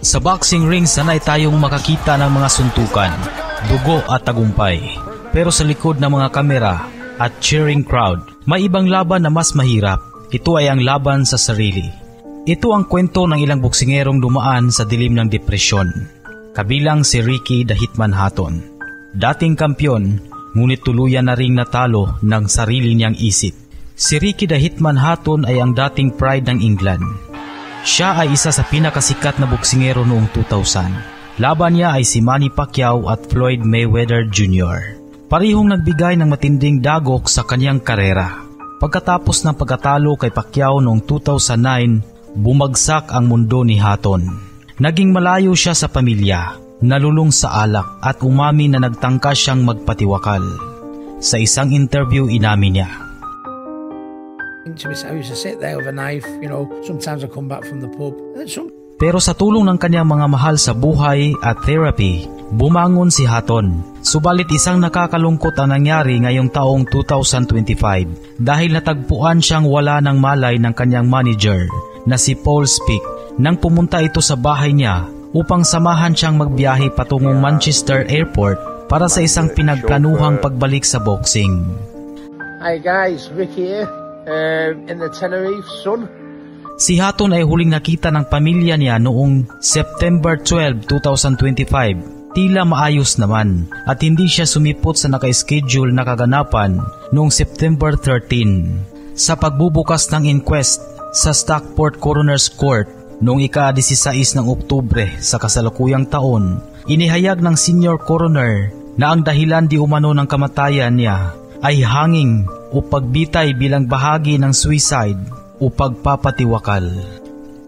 Sa boxing ring, sanay tayong makakita ng mga suntukan, dugo at tagumpay. Pero sa likod ng mga kamera at cheering crowd, may ibang laban na mas mahirap. Ito ay ang laban sa sarili. Ito ang kwento ng ilang boksingerong dumaan sa dilim ng depresyon. Kabilang si Ricky the Hitman Hatton. Dating kampyon, ngunit tuluyan na ring natalo ng sarili niyang isip. Si Ricky the Hitman Hatton ay ang dating pride ng England. Siya ay isa sa pinakasikat na boksingero noong 2000. Laban niya ay si Manny Pacquiao at Floyd Mayweather Jr. Parihong nagbigay ng matinding dagok sa kanyang karera. Pagkatapos ng pagkatalo kay Pacquiao noong 2009, bumagsak ang mundo ni Hatton. Naging malayo siya sa pamilya, nalulung sa alak at umamin na nagtangka siyang magpatiwakal. Sa isang interview, inamin niya, I used to sit there with a knife, sometimes I come back from the pub. Pero sa tulong ng kanyang mga mahal sa buhay at therapy, bumangon si Hatton. Subalit isang nakakalungkot ang nangyari ngayong taong 2025 dahil natagpuan siyang wala ng malay ng kanyang manager na si Paul Speak nang pumunta ito sa bahay niya upang samahan siyang magbiyahe patungong Manchester Airport para sa isang pinagplanuhang pagbalik sa boxing. Hi guys, Ricky here. In the Tenerife sun. Si Hatton ay huling nakita ng pamilya niya noong September 12, 2025. Tila maayos naman at hindi siya sumipot sa naka-schedule na kaganapan noong September 13. Sa pagbubukas ng inquest sa Stockport Coroner's Court noong ika-16 ng Oktubre sa kasalukuyang taon, inihayag ng senior coroner na ang dahilan di umano ng kamatayan niya ay hanging o pagbitay bilang bahagi ng suicide o pagpapatiwakal.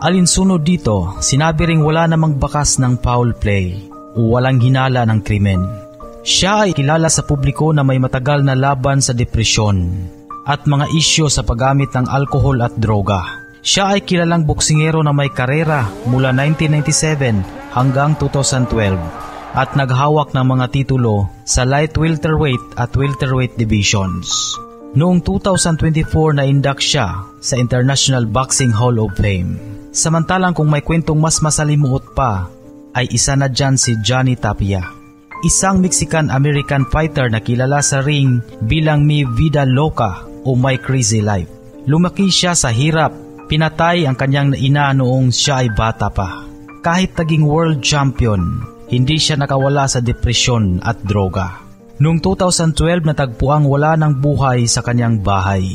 Alinsunod dito, sinabi ring wala namang bakas ng foul play o walang hinala ng krimen. Siya ay kilala sa publiko na may matagal na laban sa depresyon at mga isyo sa paggamit ng alkohol at droga. Siya ay kilalang boksingero na may karera mula 1997 hanggang 2012 at naghawak ng mga titulo sa light welterweight at welterweight divisions. Noong 2024 na-induct siya sa International Boxing Hall of Fame. Samantalang kung may kwentong mas masalimuot pa, ay isa na dyan si Johnny Tapia. Isang Mexican-American fighter na kilala sa ring bilang Mi Vida Loca o My Crazy Life. Lumaki siya sa hirap, pinatay ang kanyang ina noong siya ay bata pa. Kahit naging world champion, hindi siya nakawala sa depresyon at droga. Noong 2012 natagpuang wala ng buhay sa kanyang bahay.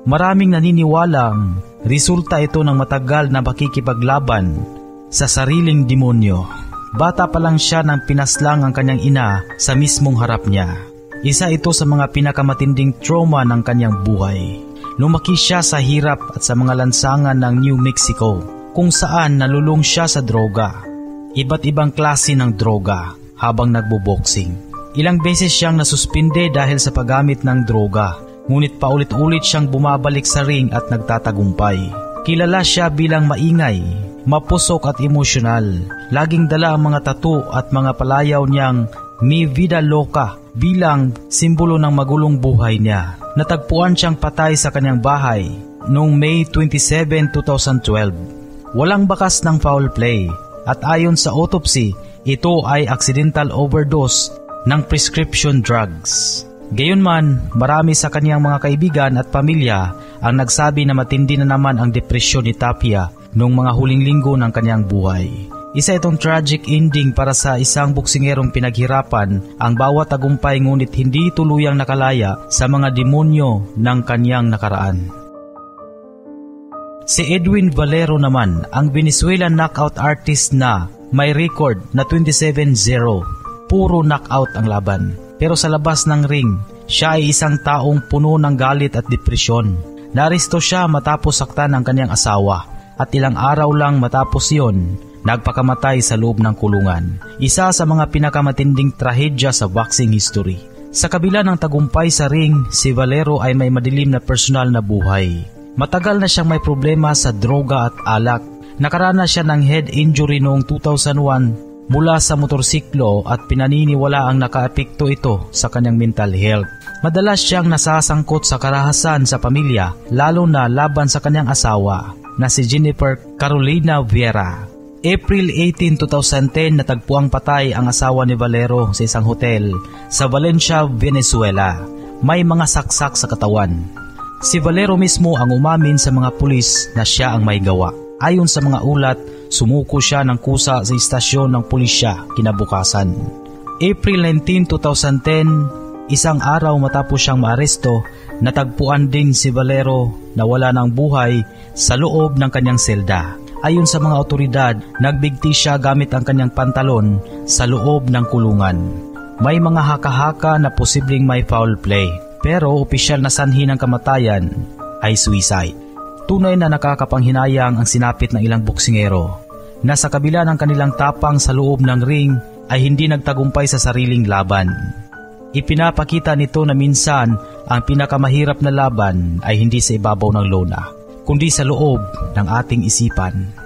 Maraming naniniwalang resulta ito ng matagal na pakikipaglaban sa sariling demonyo. Bata pa lang siya nang pinaslang ang kanyang ina sa mismong harap niya. Isa ito sa mga pinakamatinding trauma ng kanyang buhay. Lumaki siya sa hirap at sa mga lansangan ng New Mexico kung saan nalulung siya sa droga. Iba't ibang klase ng droga habang nagbo-boxing. Ilang beses siyang nasuspinde dahil sa paggamit ng droga, ngunit paulit-ulit siyang bumabalik sa ring at nagtatagumpay. Kilala siya bilang maingay, mapusok at emosyonal. Laging dala ang mga tattoo at mga palayaw niyang Mi Vida Loca bilang simbolo ng magulong buhay niya. Natagpuan siyang patay sa kanyang bahay noong May 27, 2012. Walang bakas ng foul play at ayon sa autopsy, ito ay accidental overdose ng prescription drugs. Gayunman, marami sa kanyang mga kaibigan at pamilya ang nagsabi na matindi na naman ang depresyon ni Tapia noong mga huling linggo ng kanyang buhay. Isa itong tragic ending para sa isang boksingerong pinaghirapan ang bawat tagumpay ngunit hindi tuluyang nakalaya sa mga demonyo ng kanyang nakaraan. Si Edwin Valero naman, ang Venezuelan knockout artist na may record na 27-0. Puro knockout ang laban. Pero sa labas ng ring, siya ay isang taong puno ng galit at depresyon. Naaresto siya matapos saktan ang kanyang asawa at ilang araw lang matapos yon, nagpakamatay sa loob ng kulungan. Isa sa mga pinakamatinding trahedya sa boxing history. Sa kabila ng tagumpay sa ring, si Valero ay may madilim na personal na buhay. Matagal na siyang may problema sa droga at alak. Nakaranas siya ng head injury noong 2001 mula sa motorsiklo at pinaniniwala ang nakaapekto ito sa kanyang mental health. Madalas siyang nasasangkot sa karahasan sa pamilya, lalo na laban sa kanyang asawa na si Jennifer Carolina Vieira. April 18, 2010, natagpuang patay ang asawa ni Valero sa isang hotel sa Valencia, Venezuela. May mga saksak sa katawan. Si Valero mismo ang umamin sa mga pulis na siya ang may gawa. Ayon sa mga ulat, sumuko siya ng kusa sa istasyon ng pulisya kinabukasan. April 19, 2010, isang araw matapos siyang maaresto, natagpuan din si Valero na wala ng buhay sa loob ng kanyang selda. Ayon sa mga otoridad, nagbigti siya gamit ang kanyang pantalon sa loob ng kulungan. May mga haka-haka na posibleng may foul play, pero opisyal na sanhi ng kamatayan ay suicide. Tunay na nakakapanghinayang ang sinapit ng ilang boksingero na sa kabila ng kanilang tapang sa loob ng ring ay hindi nagtagumpay sa sariling laban. Ipinapakita nito na minsan ang pinakamahirap na laban ay hindi sa ibabaw ng lona, kundi sa loob ng ating isipan.